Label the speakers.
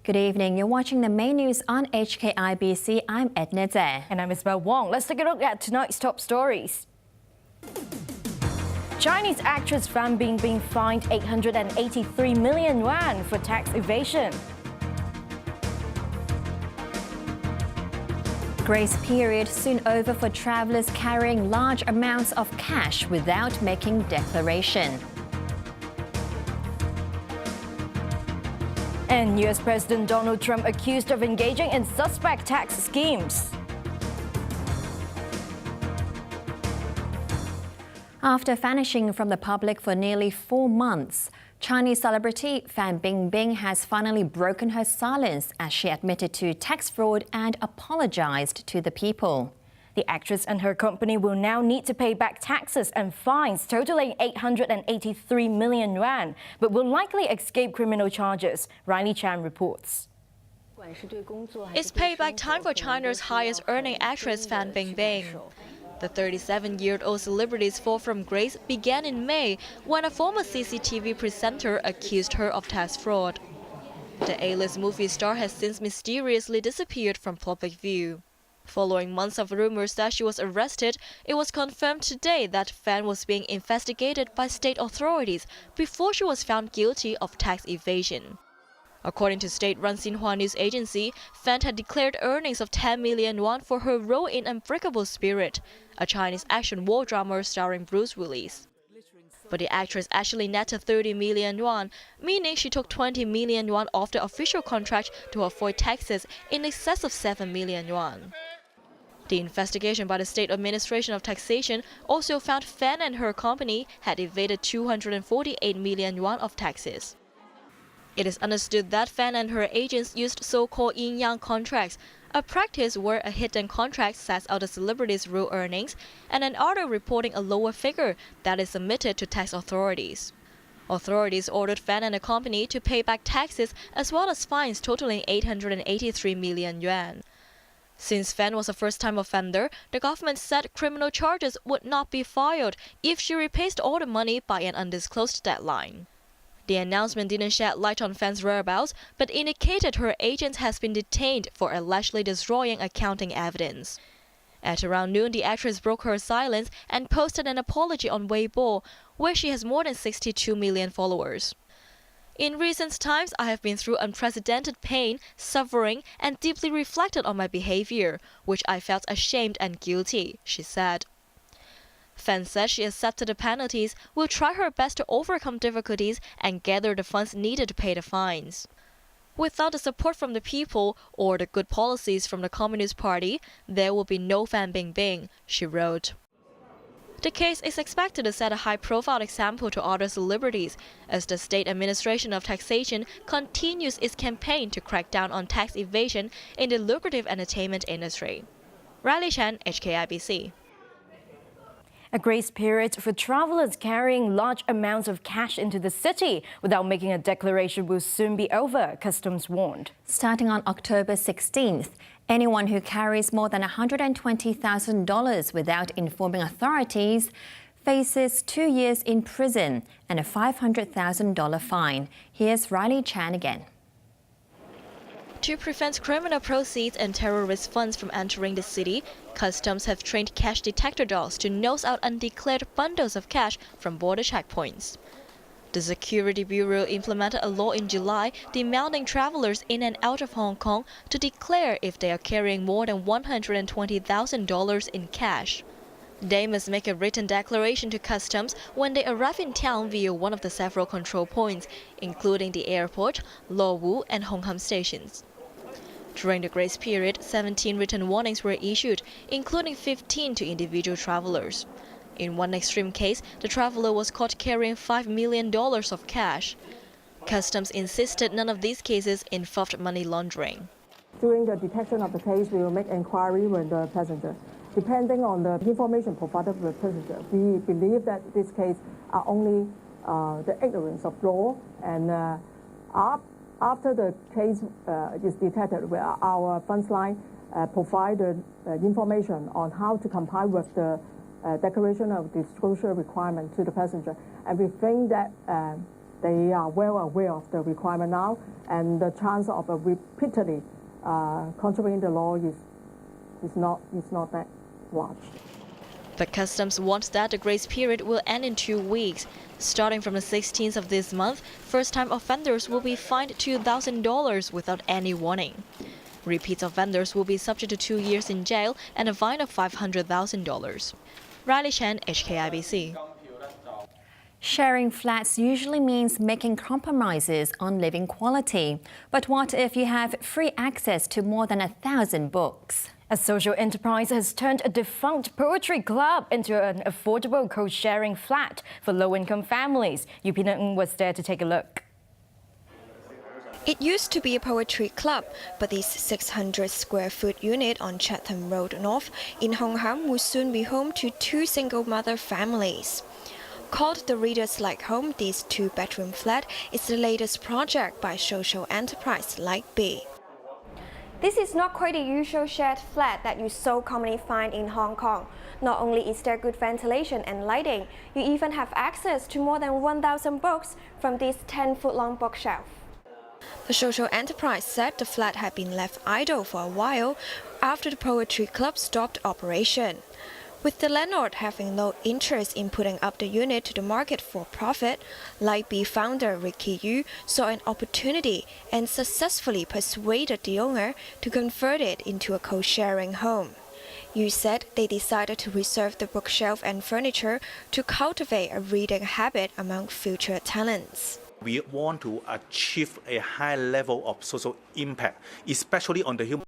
Speaker 1: Good evening. You're watching the main news on HKIBC. I'm Edna.
Speaker 2: And I'm Isabel Wong. Let's take a look at tonight's top stories. Chinese actress Fan Bingbing fined 883 million yuan for tax evasion.
Speaker 1: Grace period soon over for travelers carrying large amounts of cash without making declaration.
Speaker 2: And US President Donald Trump accused of engaging in suspect tax schemes.
Speaker 1: After vanishing from the public for nearly 4 months, Chinese celebrity Fan Bingbing has finally broken her silence as she admitted to tax fraud and apologized to the people.
Speaker 2: The actress and her company will now need to pay back taxes and fines totaling 883 million yuan, but will likely escape criminal charges. Riley Chan reports.
Speaker 3: It's payback time for China's highest earning actress Fan Bingbing. The 37-year-old celebrity's fall from grace began in May when a former CCTV presenter accused her of tax fraud. The A-list movie star has since mysteriously disappeared from public view. Following months of rumors that she was arrested, it was confirmed today that Fan was being investigated by state authorities before she was found guilty of tax evasion. According to state-run Xinhua News Agency, Fan had declared earnings of 10 million yuan for her role in Unbreakable Spirit, a Chinese action war drama starring Bruce Willis. But the actress actually netted 30 million yuan, meaning she took 20 million yuan off the official contract to avoid taxes in excess of 7 million yuan. The investigation by the State Administration of Taxation also found Fan and her company had evaded 248 million yuan of taxes. It is understood that Fan and her agents used so-called yin-yang contracts, a practice where a hidden contract sets out a celebrity's real earnings and an order reporting a lower figure that is submitted to tax authorities. Authorities ordered Fan and the company to pay back taxes as well as fines totaling 883 million yuan. Since Fan was a first-time offender, the government said criminal charges would not be filed if she repays all the money by an undisclosed deadline. The announcement didn't shed light on Fan's whereabouts, but indicated her agent has been detained for allegedly destroying accounting evidence. At around noon, the actress broke her silence and posted an apology on Weibo, where she has more than 62 million followers. In recent times, I have been through unprecedented pain, suffering, and deeply reflected on my behavior, which I felt ashamed and guilty, she said. Fan said she accepted the penalties, will try her best to overcome difficulties and gather the funds needed to pay the fines. Without the support from the people or the good policies from the Communist Party, there will be no Fan Bingbing, she wrote. The case is expected to set a high-profile example to other celebrities as the State Administration of Taxation continues its campaign to crack down on tax evasion in the lucrative entertainment industry. Riley Chan, HKIBC.
Speaker 2: A grace period for travelers carrying large amounts of cash into the city without making a declaration will soon be over, Customs warned.
Speaker 1: Starting on October 16th, anyone who carries more than $120,000 without informing authorities faces 2 years in prison and a $500,000 fine. Here's Riley Chan again.
Speaker 3: To prevent criminal proceeds and terrorist funds from entering the city, Customs have trained cash detector dogs to nose out undeclared bundles of cash from border checkpoints. The Security Bureau implemented a law in July demanding travelers in and out of Hong Kong to declare if they are carrying more than $120,000 in cash. They must make a written declaration to Customs when they arrive in town via one of the several control points, including the airport, Lo Wu, and Hong Kong stations. During the grace period, 17 written warnings were issued, including 15 to individual travelers. In one extreme case, the traveler was caught carrying $5 million of cash. Customs insisted none of these cases involved money laundering.
Speaker 4: During the detection of the case, we will make inquiry with the passenger. Depending on the information provided with the passenger, we believe that this case are only the ignorance of law, and after the case is detected, our funds line provided information on how to comply with the declaration of disclosure requirement to the passenger. And we think that They are well aware of the requirement now, and the chance of repeatedly contravening the law is not that large.
Speaker 3: But Customs wants that the grace period will end in 2 weeks. Starting from the 16th of this month, first-time offenders will be fined $2,000 without any warning. Repeat offenders will be subject to 2 years in jail and a fine of $500,000. Riley Chen, HKIBC.
Speaker 1: Sharing flats usually means making compromises on living quality. But what if you have free access to more than 1,000 books?
Speaker 2: A social enterprise has turned a defunct poetry club into an affordable co-sharing flat for low-income families. Yu Pina was there to take a look.
Speaker 5: It used to be a poetry club, but this 600-square-foot unit on Chatham Road North in Hong Kong will soon be home to 2 single-mother families. Called the Readers Like Home, this 2-bedroom flat is the latest project by social enterprise Like B.
Speaker 6: This is not quite the usual shared flat that you so commonly find in Hong Kong. Not only is there good ventilation and lighting, you even have access to more than 1,000 books from this 10-foot-long bookshelf.
Speaker 5: The social enterprise said the flat had been left idle for a while after the poetry club stopped operation. With the landlord having no interest in putting up the unit to the market for profit, Like B founder Ricky Yu saw an opportunity and successfully persuaded the owner to convert it into a co-sharing home. Yu said they decided to reserve the bookshelf and furniture to cultivate a reading habit among future tenants.
Speaker 7: We want to achieve a high level of social impact, especially on the human